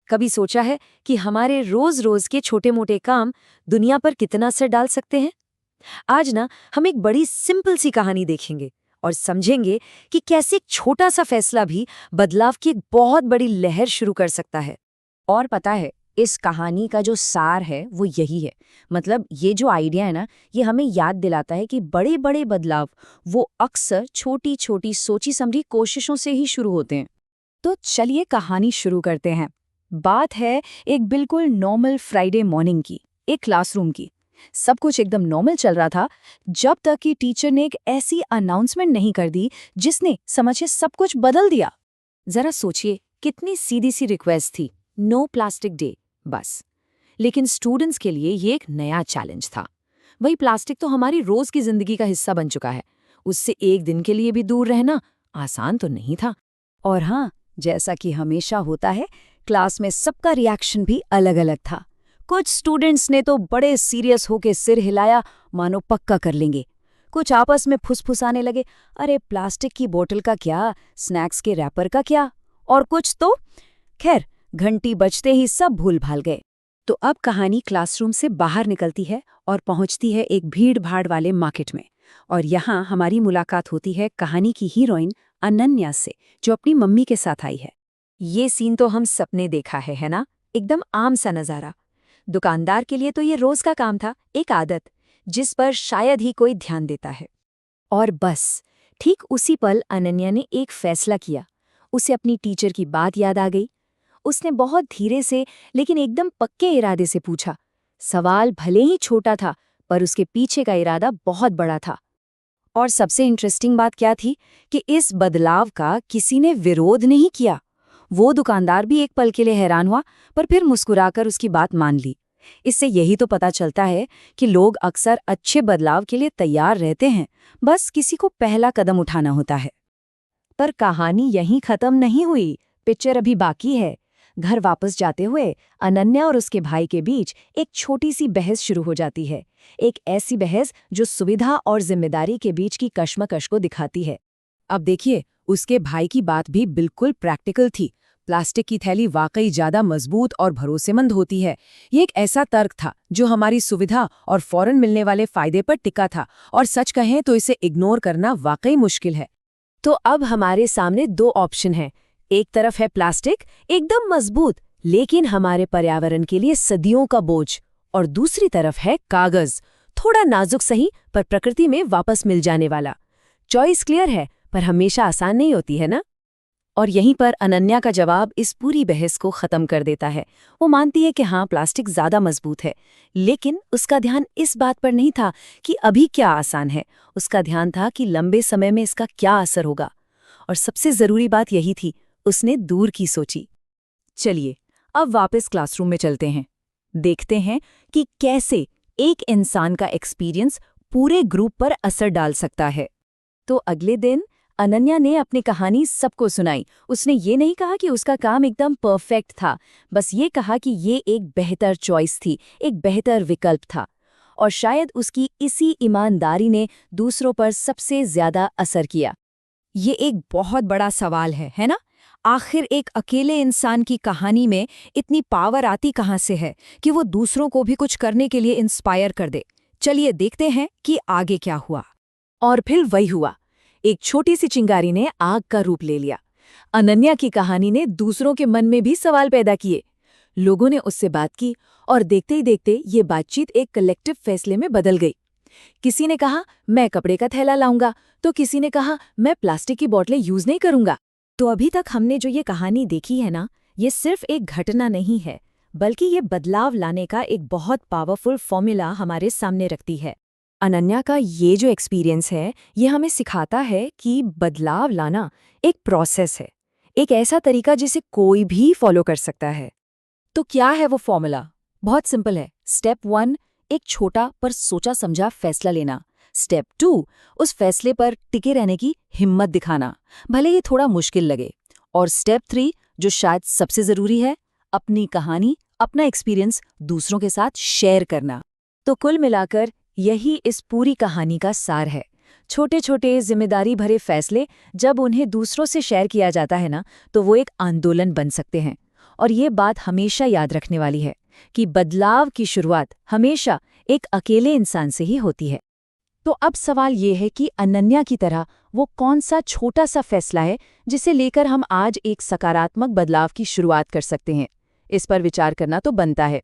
कभी सोचा है कि हमारे रोज रोज के छोटे मोटे काम दुनिया पर कितना असर डाल सकते हैं? आज ना हम एक बड़ी सिंपल सी कहानी देखेंगे और समझेंगे कि कैसे एक छोटा सा फैसला भी बदलाव की एक बहुत बड़ी लहर शुरू कर सकता है। और पता है, इस कहानी का जो सार है वो यही है। मतलब ये जो आइडिया है ना, ये हमें याद दिलाता है कि बड़े बड़े बदलाव वो अक्सर छोटी छोटी सोची समझी कोशिशों से ही शुरू होते हैं। तो चलिए कहानी शुरू करते हैं। बात है एक बिल्कुल नॉर्मल फ्राइडे मॉर्निंग की, एक क्लासरूम की। सब कुछ एकदम नॉर्मल चल रहा था जब तक कि टीचर ने एक ऐसी अनाउंसमेंट नहीं कर दी जिसने समझिए सब कुछ बदल दिया। जरा सोचिए, कितनी सीधी सी रिक्वेस्ट थी, नो प्लास्टिक डे, बस। लेकिन स्टूडेंट्स के लिए ये एक नया चैलेंज था। वही प्लास्टिक तो हमारी रोज की जिंदगी का हिस्सा बन चुका है, उससे एक दिन के लिए भी दूर रहना आसान तो नहीं था। और हाँ, जैसा कि हमेशा होता है, क्लास में सबका रिएक्शन भी अलग अलग था। कुछ स्टूडेंट्स ने तो बड़े सीरियस होके सिर हिलाया, मानो पक्का कर लेंगे। कुछ आपस में फुसफुसाने लगे, अरे प्लास्टिक की बोतल का क्या, स्नैक्स के रैपर का क्या। और कुछ तो खैर, घंटी बजते ही सब भूल भाल गए। तो अब कहानी क्लासरूम से बाहर निकलती है और पहुंचती है एक भीड़-भाड़ वाले मार्केट में। और यहाँ हमारी मुलाकात होती है कहानी की हीरोइन अनन्या से, जो अपनी मम्मी के साथ आई है। ये सीन तो हम सबने देखा है ना? एकदम आम सा नज़ारा। दुकानदार के लिए तो ये रोज का काम था, एक आदत जिस पर शायद ही कोई ध्यान देता है। और बस ठीक उसी पल अनन्या ने एक फैसला किया। उसे अपनी टीचर की बात याद आ गई। उसने बहुत धीरे से लेकिन एकदम पक्के इरादे से पूछा। सवाल भले ही छोटा था, पर उसके पीछे का इरादा बहुत बड़ा था। और सबसे इंटरेस्टिंग बात क्या थी कि इस बदलाव का किसी ने विरोध नहीं किया। वो दुकानदार भी एक पल के लिए हैरान हुआ, पर फिर मुस्कुराकर उसकी बात मान ली। इससे यही तो पता चलता है कि लोग अक्सर अच्छे बदलाव के लिए तैयार रहते हैं, बस किसी को पहला कदम उठाना होता है। पर कहानी यहीं खत्म नहीं हुई, पिक्चर अभी बाकी है। घर वापस जाते हुए अनन्या और उसके भाई के बीच एक छोटी सी बहस शुरू हो जाती है। एक ऐसी बहस जो सुविधा और जिम्मेदारी के बीच की कश्मकश को दिखाती है। अब देखिए, उसके भाई की बात भी बिल्कुल प्रैक्टिकल थी। प्लास्टिक की थैली वाकई ज्यादा मजबूत और भरोसेमंद होती है। ये एक ऐसा तर्क था जो हमारी सुविधा और फौरन मिलने वाले फायदे पर टिका था, और सच कहें तो इसे इग्नोर करना वाकई मुश्किल है। तो अब हमारे सामने दो ऑप्शन हैं। एक तरफ है प्लास्टिक, एकदम मजबूत लेकिन हमारे पर्यावरण के लिए सदियों का बोझ, और दूसरी तरफ है कागज, थोड़ा नाजुक सही पर प्रकृति में वापस मिल जाने वाला। चॉइस क्लियर है, पर हमेशा आसान नहीं होती है ना। और यहीं पर अनन्या का जवाब इस पूरी बहस को खत्म कर देता है। वो मानती है कि हाँ, प्लास्टिक ज्यादा मजबूत है, लेकिन उसका ध्यान इस बात पर नहीं था कि अभी क्या आसान है। उसका ध्यान था कि लंबे समय में इसका क्या असर होगा। और सबसे जरूरी बात यही थी, उसने दूर की सोची। चलिए अब वापस क्लासरूम में चलते हैं। देखते हैं कि कैसे एक इंसान का एक्सपीरियंस पूरे ग्रुप पर असर डाल सकता है। तो अगले दिन अनन्या ने अपनी कहानी सबको सुनाई। उसने ये नहीं कहा कि उसका काम एकदम परफेक्ट था, बस ये कहा कि ये एक बेहतर चॉइस थी, एक बेहतर विकल्प था। और शायद उसकी इसी ईमानदारी ने दूसरों पर सबसे ज्यादा असर किया। ये एक बहुत बड़ा सवाल है ना? आखिर एक अकेले इंसान की कहानी में इतनी पावर आती कहाँ से है कि वो दूसरों को भी कुछ करने के लिए इंस्पायर कर दे। चलिए देखते हैं कि आगे क्या हुआ। और फिर वही हुआ। एक छोटी सी चिंगारी ने आग का रूप ले लिया। अनन्या की कहानी ने दूसरों के मन में भी सवाल पैदा किए। लोगों ने उससे बात की, और देखते ही देखते ये बातचीत एक कलेक्टिव फैसले में बदल गई। किसी ने कहा मैं कपड़े का थैला लाऊंगा, तो किसी ने कहा मैं प्लास्टिक की बोतलें यूज नहीं करूंगा। तो अभी तक हमने जो ये कहानी देखी है ना, ये सिर्फ एक घटना नहीं है, बल्कि ये बदलाव लाने का एक बहुत पावरफुल फॉर्मूला हमारे सामने रखती है। अनन्या का ये जो एक्सपीरियंस है, ये हमें सिखाता है कि बदलाव लाना एक प्रोसेस है, एक ऐसा तरीका जिसे कोई भी फॉलो कर सकता है। तो क्या है वो फॉर्मूला? बहुत सिंपल है। स्टेप 1, एक छोटा पर सोचा समझा फैसला लेना। स्टेप 2, उस फैसले पर टिके रहने की हिम्मत दिखाना, भले ये थोड़ा मुश्किल लगे। और स्टेप 3, जो शायद सबसे जरूरी है, अपनी कहानी, अपना एक्सपीरियंस दूसरों के साथ शेयर करना। तो कुल मिलाकर यही इस पूरी कहानी का सार है। छोटे छोटे जिम्मेदारी भरे फैसले जब उन्हें दूसरों से शेयर किया जाता है ना, तो वो एक आंदोलन बन सकते हैं। और ये बात हमेशा याद रखने वाली है कि बदलाव की शुरुआत हमेशा एक अकेले इंसान से ही होती है। तो अब सवाल ये है कि अनन्या की तरह वो कौन सा छोटा सा फैसला है जिसे लेकर हम आज एक सकारात्मक बदलाव की शुरुआत कर सकते हैं। इस पर विचार करना तो बनता है।